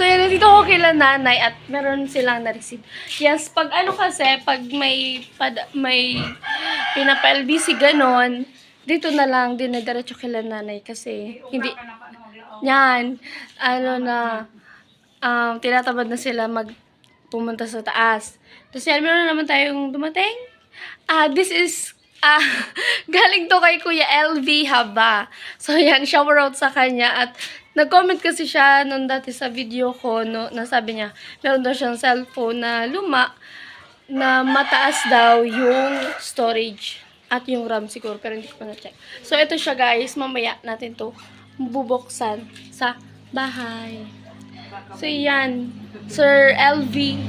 So, yan, dito ko kila nanay at meron silang na-receive. Yes, pag ano kasi, pag may pinapa-LBC ganon, dito na lang dinadiretso kila nanay kasi hindi, yan, ano na, tinatamad na sila pumunta sa taas. Tapos yan, meron naman tayong dumating. This is, galing to kay Kuya LV Haba. So, yan, shower out sa kanya. At, nag-comment kasi siya nung dati sa video ko, no, na sabi niya, meron daw siyang cellphone na luma, na mataas daw yung storage. At yung RAM siguro, pero hindi ko pa na-check. So, ito siya guys, mamaya natin to bubuksan sa bahay. So, yan, Sir LV.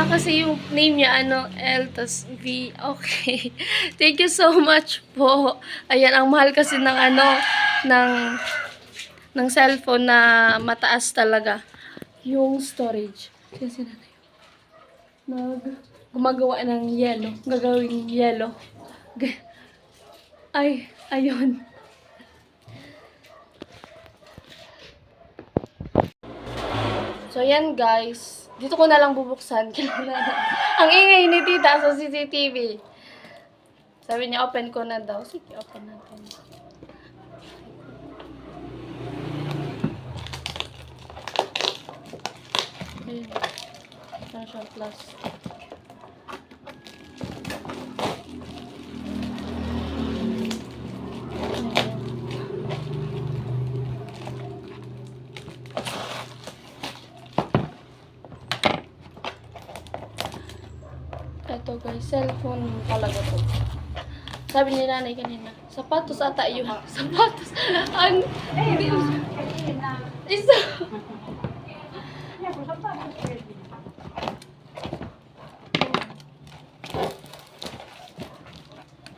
Kasi yung name niya, L tas V. Okay. Thank you so much po. Ayan, ang mahal kasi ng ng cellphone na mataas talaga yung storage. Kasi gumagawa ng yellow. Gagawing yellow. Ay, ayun. So, yan guys. Dito ko na lang bubuksan. Ang ingay ni tita sa CCTV. Sabi niya, open ko na daw. Sige, open natin. Ayun. Ito siya plus. Ito guys, cellphone talaga to. Sabi ni nanay kanina, sapatos ata yun. Sapatos. Ang... Isa.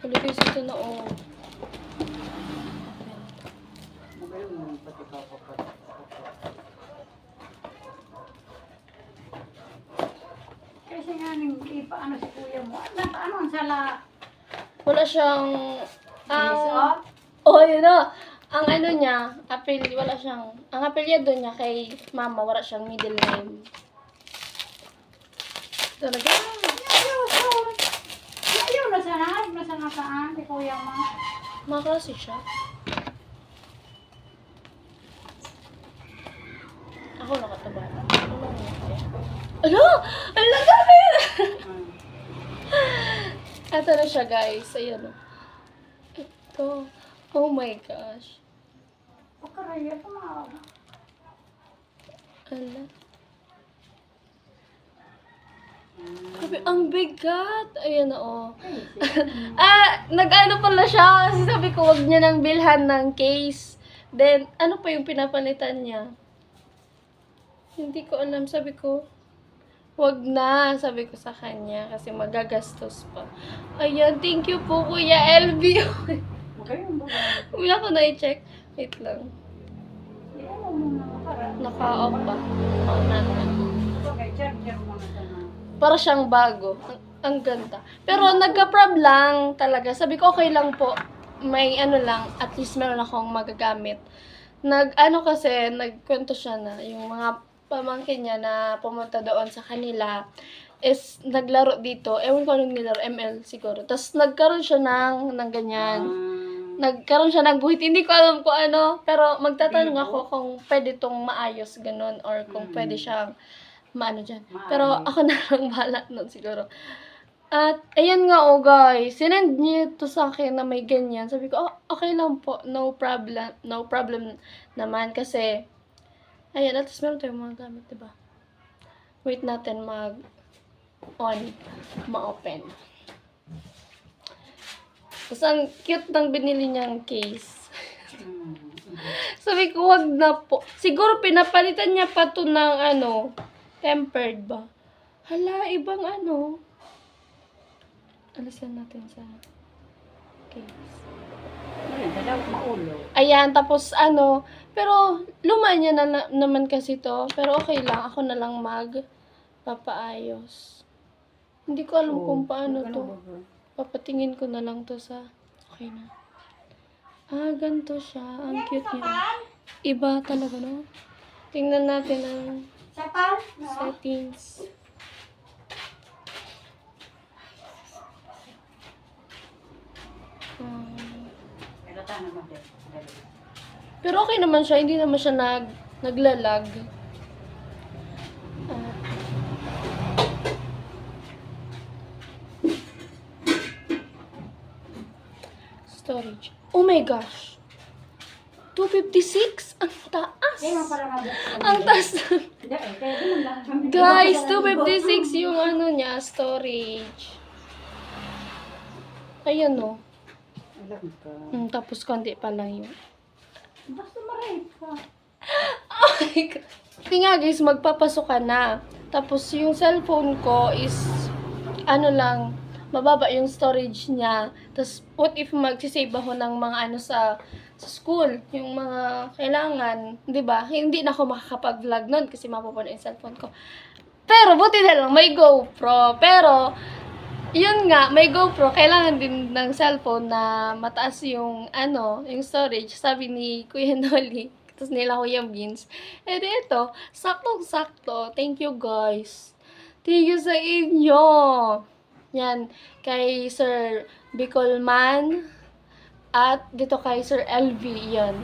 Palagay sa ito na oh. Kasi nga nang ipaano si kuya mo. Ano ang sala? Wala siyang... yun o. Ang ano niya, wala siyang... Ang apelyado niya kay mama, wala siyang middle name. Talaga? Ayaw na sana. Nasa nasaan si kuya mo. Maklase siya. Ako nakataba. Ano? Ang lagamit! Ito na siya guys. Ayan o. Ito. Oh my gosh. Pakaraya pa mga. Ala. Sabi, ang bigat. Ayan o. Nag-ano pala siya. Kasi sabi ko, wag niya nang bilhan ng case. Then, ano pa yung pinapalitan niya? Hindi ko alam. Sabi ko, wag na. Sabi ko sa kanya. Kasi magagastos pa. Ayan, thank you po, Kuya LB. Wala ko na i-check. Wait lang. Naka-off pa. Para siyang bago. Ang ganda. Pero nagka-prob lang talaga. Sabi ko, okay lang po. May ano lang, at least meron akong magagamit. Nagkwento siya na yung mga pamangkin niya na pumunta doon sa kanila is naglaro dito. Ewan ko anong nilaro, ML siguro. Tapos nagkaroon siya ng ganyan. Nagkaroon siya ng buhit. Hindi ko alam kung ano. Pero magtatanong ako kung pwede tong maayos ganun or kung pwede siyang maano dyan. Pero ako na lang bahala nun siguro. At ayan nga guys. Sinend niya to sa akin na may ganyan. Sabi ko, okay lang po. No problem. No problem naman kasi ayan, at least meron tayong mga gamit, diba? Wait natin ma-open. Tapos ang cute ng binili niyang case. Sabi ko, wag na po. Siguro pinapalitan niya pa to ng tempered ba? Hala, ibang alisan natin sa case. Ayan, tapos pero luma niya naman kasi to. Pero okay lang, ako na lang papaayos. Hindi ko alam kung paano to. Papatingin ko na lang to sa... Okay na. Ganito siya. Ang cute niya. Iba talaga, no? Tingnan natin ang Sapal? No? settings. Pero tayo naman din. Pero okay naman siya, hindi naman siya naglalag. Ah. Storage. Oh my gosh. 256? Ang taas. Hindi mo para mabuksan. Ang taas. Hindi, pwede mo lang. Guys, 256 yung ano niya, storage. Ayan o. Alam ka. Tapos konti pa lang yun. Basta maray ka. Oh my God. Kasi nga guys, magpapasok ka na. Tapos yung cellphone ko is, ano lang, mababa yung storage niya. Tapos what if magsisave ako ng mga ano sa school, yung mga kailangan, 'di ba? Hindi na ako makakapag-vlog nun kasi mapupuno yung cellphone ko. Pero buti na lang may GoPro. Pero yun nga, may GoPro, kailangan din ng cellphone na mataas yung ano, yung storage. Sabi ni Kuya Noli, tapos nila Kuya Beans. Eh ito, saktong-sakto. Thank you guys. Thank you sa inyo. Yan, kay Sir Bicolman. At dito kay Sir LV, yan.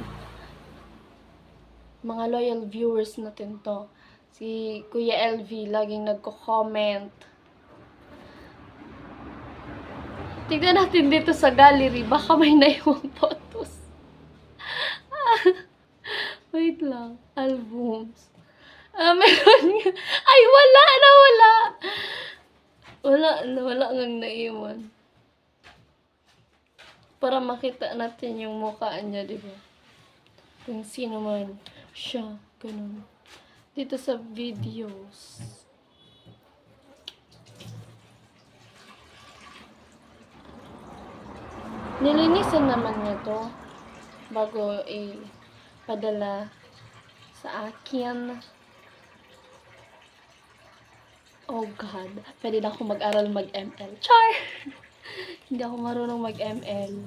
Mga loyal viewers natin to. Si Kuya LV, laging nagko-comment. Tignan natin dito sa gallery, baka may naiwang photos. Wait lang, albums. Meron nga. Ay, wala. Wala ngang naiwan. Para makita natin yung mukha niya, di ba? Kung sino man siya, ganun. Dito sa videos. Nilinisan naman niya to bago padala sa akin. Oh God, pwede na ako mag-aral mag-ML. Char! Hindi ako marunong mag-ML.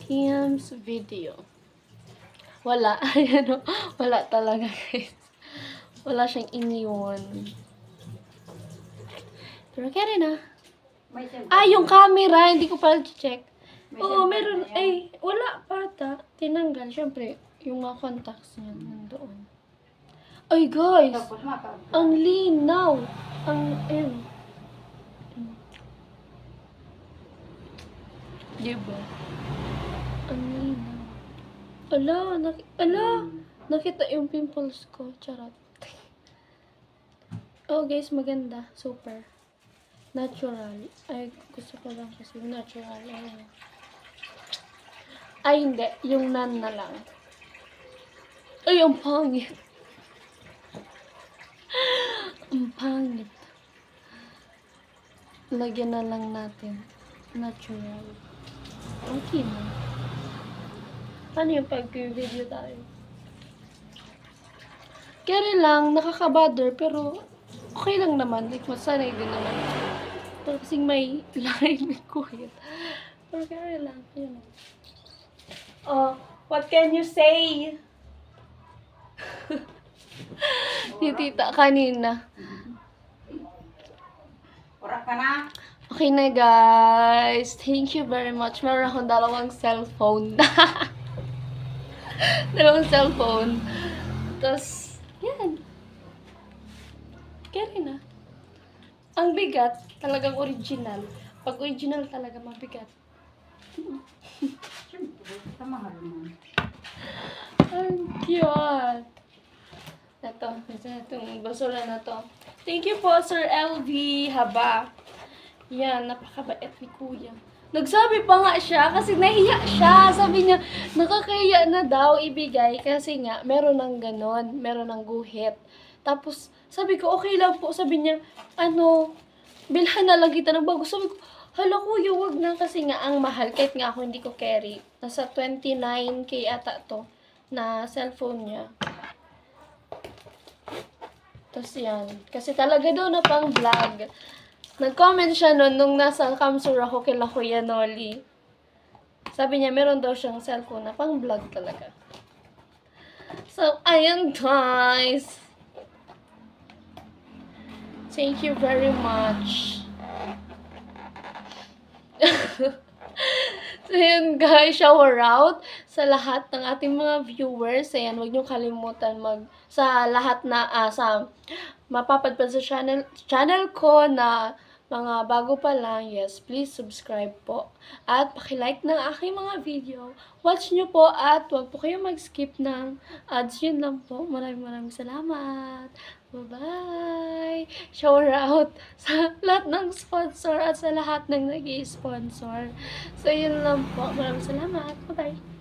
Teams video. Wala. Ayan o. Wala talaga, guys. Wala siyang iniwan. Pero kaya rin May yung camera. Hindi ko pala check. May Oo, cellphone meron. na yan. Ay, wala pa ata. Tinanggal. Siyempre, yung mga contacts niya nandoon. Ay, guys. Tapos mapag. Ang linaw. Diba? Ang linaw. Nakita yung pimples ko. Charot. Oh, guys, maganda. Super. Natural. Ay, gusto ko lang kasi yung natural. Ay, hindi. Yung nan na lang. Ay, ang pangit. Ang pangit. Lagyan na lang natin. Natural. Okay na. Paano yung pag-video tayo? Kaya rin lang, nakaka-bother, pero okay lang naman. Like, masanay din naman. Pero kasing may line with kuya. Pero kaya rin lang. Yun. Oh, what can you say? Si tita kanina. Oras ka na. Okay na guys. Thank you very much. Meron akong dalawang cellphone. Dalawang cellphone. Tapos, yan. Kaya rin ang bigat, talagang original. Pag original talaga mabigat. Siyempre, sa mahal mo. Ang cute. Itong basura na to. Thank you po, Sir LV Haba. Yan, napakabait ni Kuya. Nagsabi pa nga siya kasi nahiya siya. Sabi niya, nakakahiya na daw ibigay kasi nga, meron ng ganon, meron ng guhit. Tapos, sabi ko, okay lang po. Sabi niya, bilhan na lang kita ng bago. Sabi ko, hala Kuya, wag na kasi nga ang mahal. Kahit nga ako hindi ko carry. Nasa 29K ata to na cellphone niya. Tapos yan. Kasi talaga daw na pang vlog. Nag-comment siya nun nung nasa Kamsur ako kila Kuya Noli. Sabi niya, meron daw siyang cellphone na pang vlog talaga. So, ayun guys. Thank you very much. So, yun guys, shower out sa lahat ng ating mga viewers. Ayan, huwag niyo kalimutan sa lahat na, sa mapapadpad sa channel ko na mga bago pa lang, yes, please subscribe po. At pakilike ng aking mga video. Watch nyo po at huwag po kayo mag-skip ng ads. Yun lang po. Maraming salamat. Bye-bye! Shower out sa lahat ng sponsor at sa lahat ng nag-i-sponsor. So, yun lang po. Maraming salamat. Bye-bye!